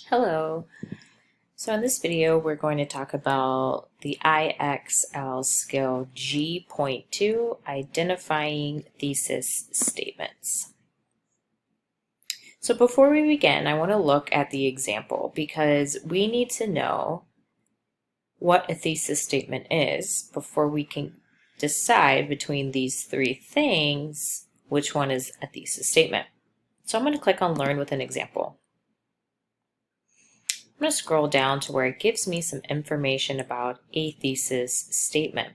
Hello. So in this video, we're going to talk about the IXL Skill G.2 Identifying thesis statements. So before we begin, I want to look at the example because we need to know what a thesis statement is before we can decide between these three things which one is a thesis statement. So I'm going to click on Learn with an example. I'm going to scroll down to where it gives me some information about a thesis statement.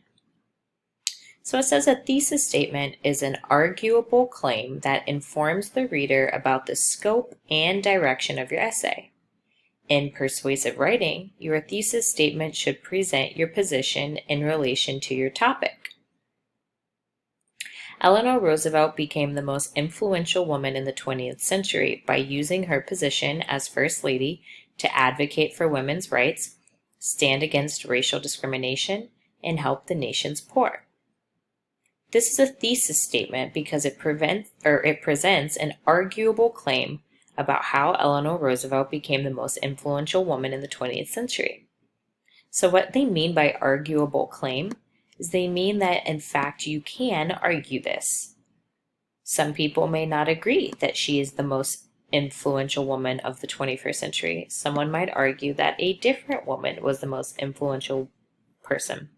So it says a thesis statement is an arguable claim that informs the reader about the scope and direction of your essay. In persuasive writing, your thesis statement should present your position in relation to your topic. Eleanor Roosevelt became the most influential woman in the 20th century by using her position as First Lady to advocate for women's rights, stand against racial discrimination, and help the nation's poor. This is a thesis statement because it presents an arguable claim about how Eleanor Roosevelt became the most influential woman in the 20th century. So what they mean by arguable claim is they mean that in fact you can argue this. Some people may not agree that she is the most influential woman of the 21st century. Someone might argue that a different woman was the most influential person.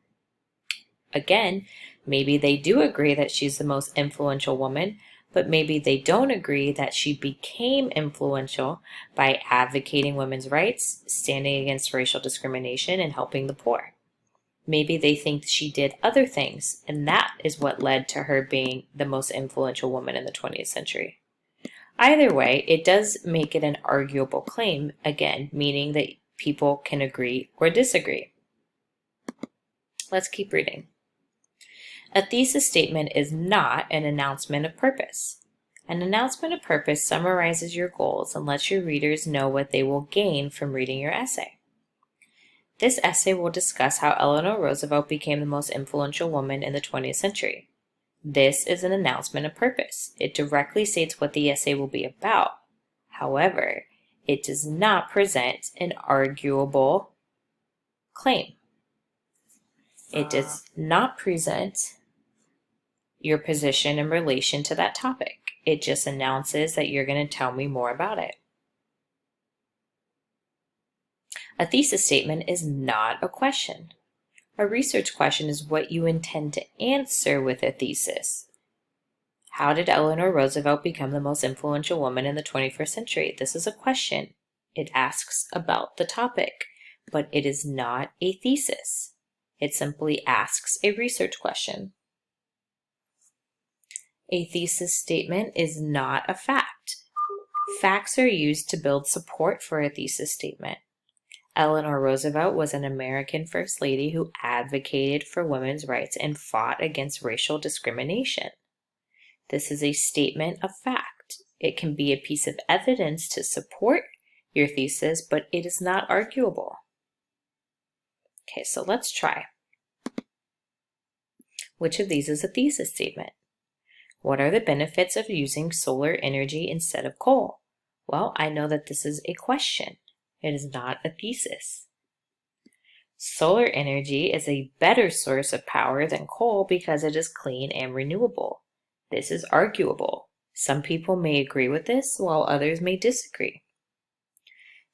Again, maybe they do agree that she's the most influential woman, but maybe they don't agree that she became influential by advocating women's rights, standing against racial discrimination, and helping the poor. Maybe they think she did other things, and that is what led to her being the most influential woman in the 20th century. Either way, it does make it an arguable claim, again, meaning that people can agree or disagree. Let's keep reading. A thesis statement is not an announcement of purpose. An announcement of purpose summarizes your goals and lets your readers know what they will gain from reading your essay. This essay will discuss how Eleanor Roosevelt became the most influential woman in the 20th century. This is an announcement of purpose. It directly states what the essay will be about. However, it does not present an arguable claim. It does not present your position in relation to that topic. It just announces that you're going to tell me more about it. A thesis statement is not a question. A research question is what you intend to answer with a thesis. How did Eleanor Roosevelt become the most influential woman in the 21st century? This is a question. It asks about the topic, but it is not a thesis. It simply asks a research question. A thesis statement is not a fact. Facts are used to build support for a thesis statement. Eleanor Roosevelt was an American First Lady who advocated for women's rights and fought against racial discrimination. This is a statement of fact. It can be a piece of evidence to support your thesis, but it is not arguable. Okay, so let's try. Which of these is a thesis statement? What are the benefits of using solar energy instead of coal? Well, I know that this is a question. It is not a thesis. Solar energy is a better source of power than coal because it is clean and renewable. This is arguable. Some people may agree with this, while others may disagree.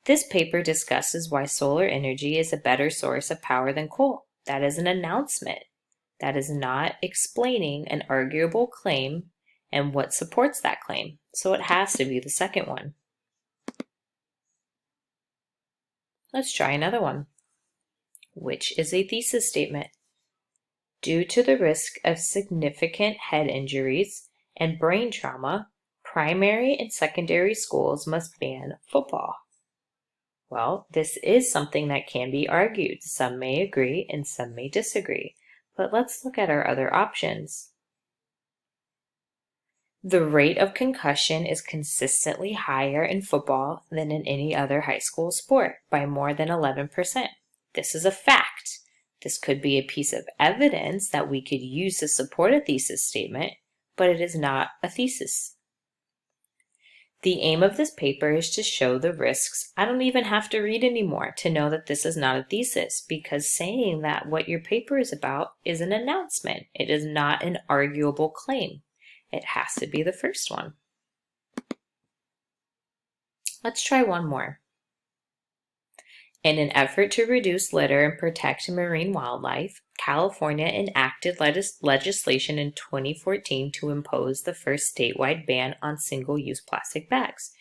This paper discusses why solar energy is a better source of power than coal. That is an announcement. That is not explaining an arguable claim and what supports that claim. So it has to be the second one. Let's try another one. Which is a thesis statement? Due to the risk of significant head injuries and brain trauma, primary and secondary schools must ban football. Well, this is something that can be argued. Some may agree and some may disagree. But let's look at our other options. The rate of concussion is consistently higher in football than in any other high school sport by more than 11%. This is a fact. This could be a piece of evidence that we could use to support a thesis statement, but it is not a thesis. The aim of this paper is to show the risks. I don't even have to read anymore to know that this is not a thesis, because saying that what your paper is about is an announcement. It is not an arguable claim. It has to be the first one. Let's try one more. In an effort to reduce litter and protect marine wildlife, California enacted legislation in 2014 to impose the first statewide ban on single-use plastic bags.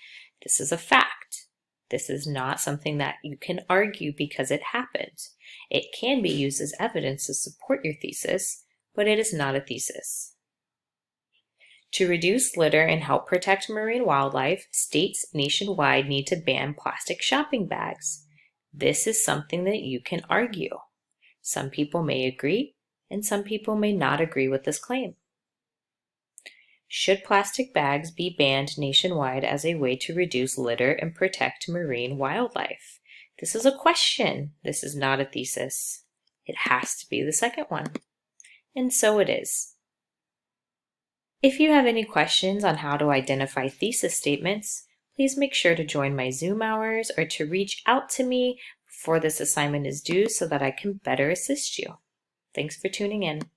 This is a fact. This is not something that you can argue because it happened. It can be used as evidence to support your thesis, but it is not a thesis. To reduce litter and help protect marine wildlife, states nationwide need to ban plastic shopping bags. This is something that you can argue. Some people may agree, and some people may not agree with this claim. Should plastic bags be banned nationwide as a way to reduce litter and protect marine wildlife? This is a question. This is not a thesis. It has to be the second one. And so it is. If you have any questions on how to identify thesis statements, please make sure to join my Zoom hours or to reach out to me before this assignment is due so that I can better assist you. Thanks for tuning in.